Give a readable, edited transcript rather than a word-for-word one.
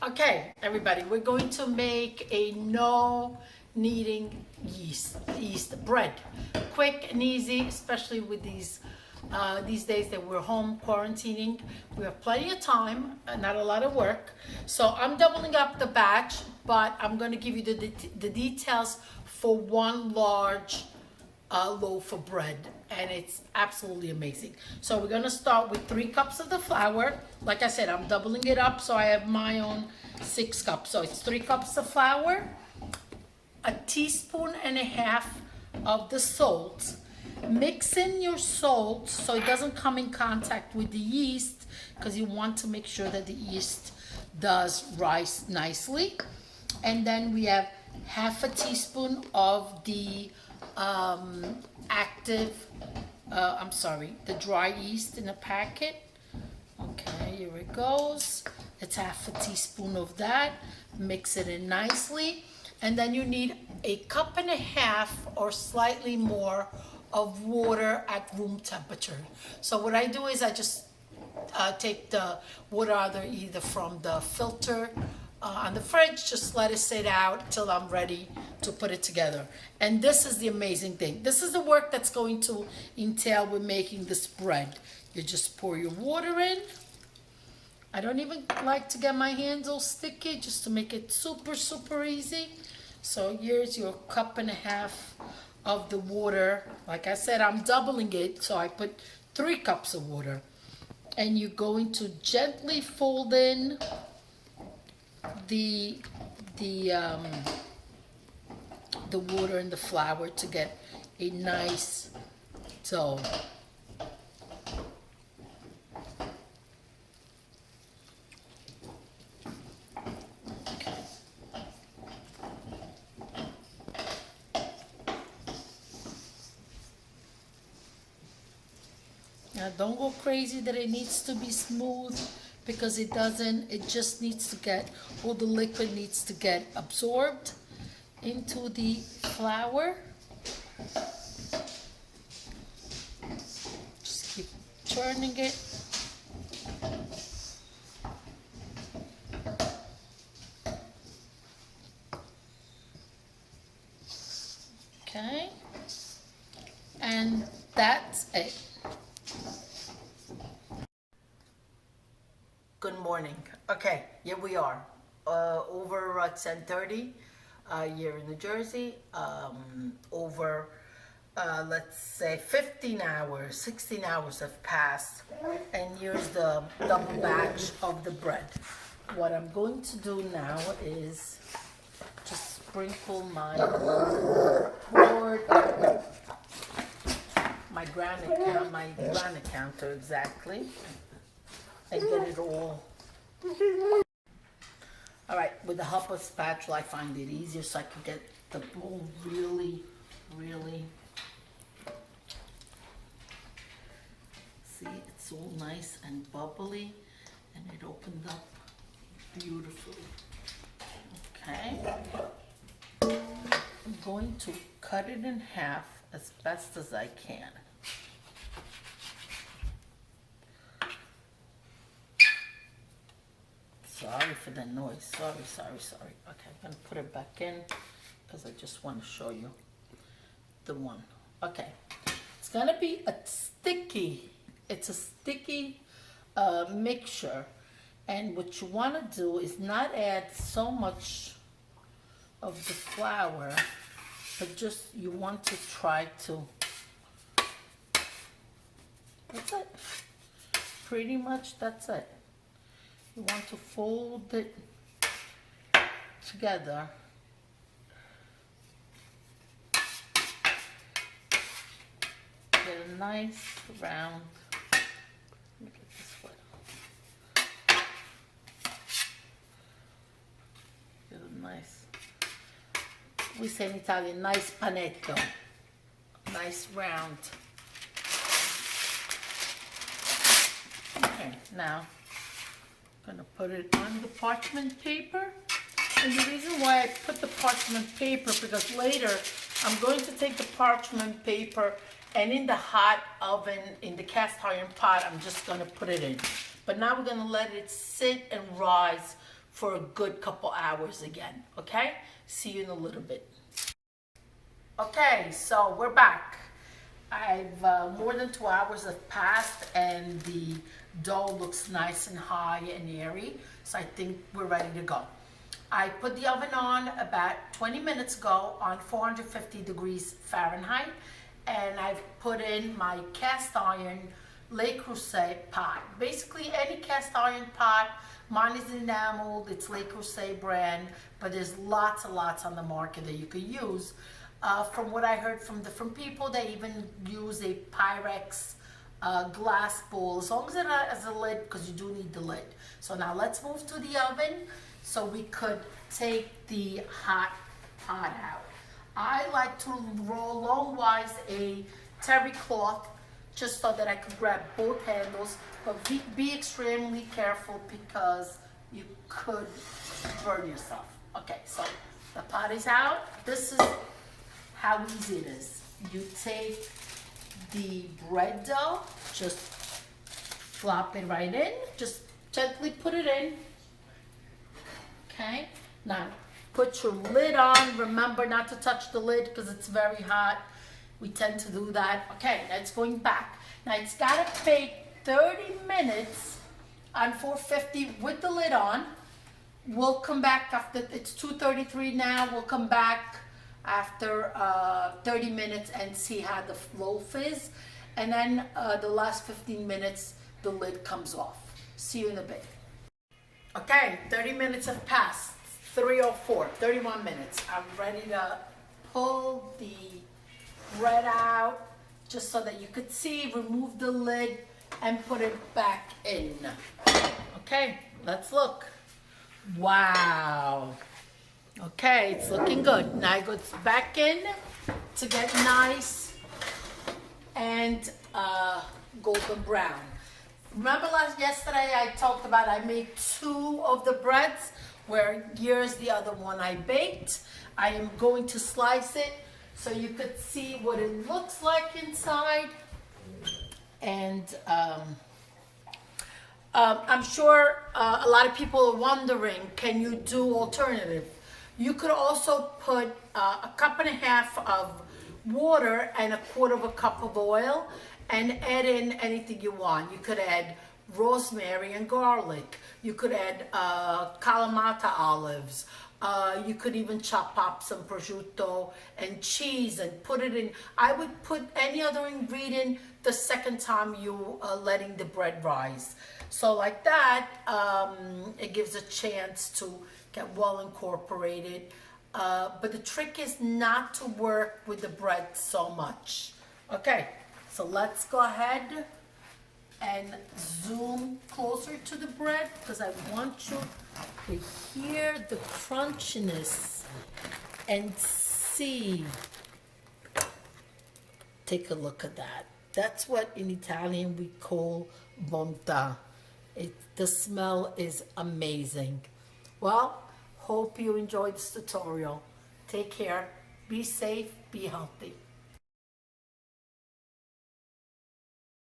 Okay, everybody, we're going to make a no kneading yeast bread. Quick and easy, especially with these days that we're home quarantining. We have plenty of time, not a lot of work. So I'm doubling up the batch, but I'm going to give you the details for one large loaf of bread, and it's absolutely amazing. So we're going to start with 3 cups of the flour. Like I said, I'm doubling it up, so I have my own 6 cups. So it's 3 cups of flour, a teaspoon and a half of the salt. Mix in your salt so it doesn't come in contact with the yeast, because you want to make sure that the yeast does rise nicely. And then we have half a teaspoon of the the dry yeast in a packet. Okay, here it goes. It's half a teaspoon of that. Mix it in nicely. And then you need a cup and a half or slightly more of water at room temperature. So what I do is I just take the water either from the filter on the fridge, just let it sit out till I'm ready to put it together. And this is the amazing thing. This is the work that's going to entail with making this bread. You just pour your water in. I don't even like to get my hands all sticky, just to make it super, super easy. So here's your cup and a half of the water. Like I said, I'm doubling it, so I put 3 cups of water. And you're going to gently fold in the water and the flour to get a nice dough. Now don't go crazy that it needs to be smooth, because it doesn't. It just needs to get, all the liquid needs to get absorbed into the flour. Just keep turning it. Okay, and that's it. Good morning. Okay, here we are, over 10:30 here in New Jersey. Over, let's say 15 hours, 16 hours have passed, and here's the double batch of the bread. What I'm going to do now is just sprinkle my board, my granite counter exactly, and get it all. All right, with the help of spatula, I find it easier, so I can get the bowl really, really. See, it's all nice and bubbly, and it opened up beautifully. Okay, I'm going to cut it in half as best as I can. Sorry for the noise. Sorry. Okay, I'm going to put it back in because I just want to show you the one. Okay, it's going to be a sticky, mixture. And what you want to do is not add so much of the flour, but just you want to try to, that's it. Pretty much that's it. You want to fold it together. Get a nice round. Let me get this one. Get a nice, we say in Italian, nice panetto. Nice round. Okay, now I'm going to put it on the parchment paper. And the reason why I put the parchment paper, because later I'm going to take the parchment paper and in the hot oven, in the cast iron pot, I'm just going to put it in. But now we're going to let it sit and rise for a good couple hours again, okay? See you in a little bit. Okay, so we're back. I've more than 2 hours have passed and the dough looks nice and high and airy, so I think we're ready to go. I put the oven on about 20 minutes ago on 450 degrees Fahrenheit, and I've put in my cast iron Le Creuset pot. Basically any cast iron pot. Mine is enameled, it's Le Creuset brand, but there's lots and lots on the market that you could use. From what I heard from different people, they even use a Pyrex glass bowl, as long as it has a lid, because you do need the lid. So now let's move to the oven so we could take the hot pot out. I like to roll longwise a terry cloth just so that I could grab both handles, but be extremely careful because you could burn yourself. Okay, so the pot is out. This is how easy it is. You take the bread dough, just flop it right in, just gently put it in. Okay, now put your lid on. Remember not to touch the lid because it's very hot. We tend to do that. Okay, now it's going back. Now it's got to bake 30 minutes on 450 with the lid on. We'll come back after, it's 2:33 now. We'll come back after 30 minutes and see how the loaf is. And then the last 15 minutes, the lid comes off. See you in a bit. Okay, 30 minutes have passed. 3:04, 31 minutes. I'm ready to pull the bread out just so that you could see, remove the lid and put it back in. Okay, let's look. Wow. Okay, it's looking good. Now it goes back in to get nice and golden brown. Remember yesterday I talked about I made 2 of the breads, where here's the other one I baked. I am going to slice it so you could see what it looks like inside. And I'm sure a lot of people are wondering, can you do alternative? You could also put a cup and a half of water and 1/4 cup of oil and add in anything you want. You could add rosemary and garlic. You could add Kalamata olives. You could even chop up some prosciutto and cheese and put it in. I would put any other ingredient the second time you are letting the bread rise. So like that, it gives a chance to get well incorporated. But the trick is not to work with the bread so much. Okay, so let's go ahead and zoom closer to the bread because I want you to hear the crunchiness and see. Take a look at that. That's what in Italian we call bontà. The smell is amazing. Well, hope you enjoyed this tutorial. Take care, be safe, be healthy.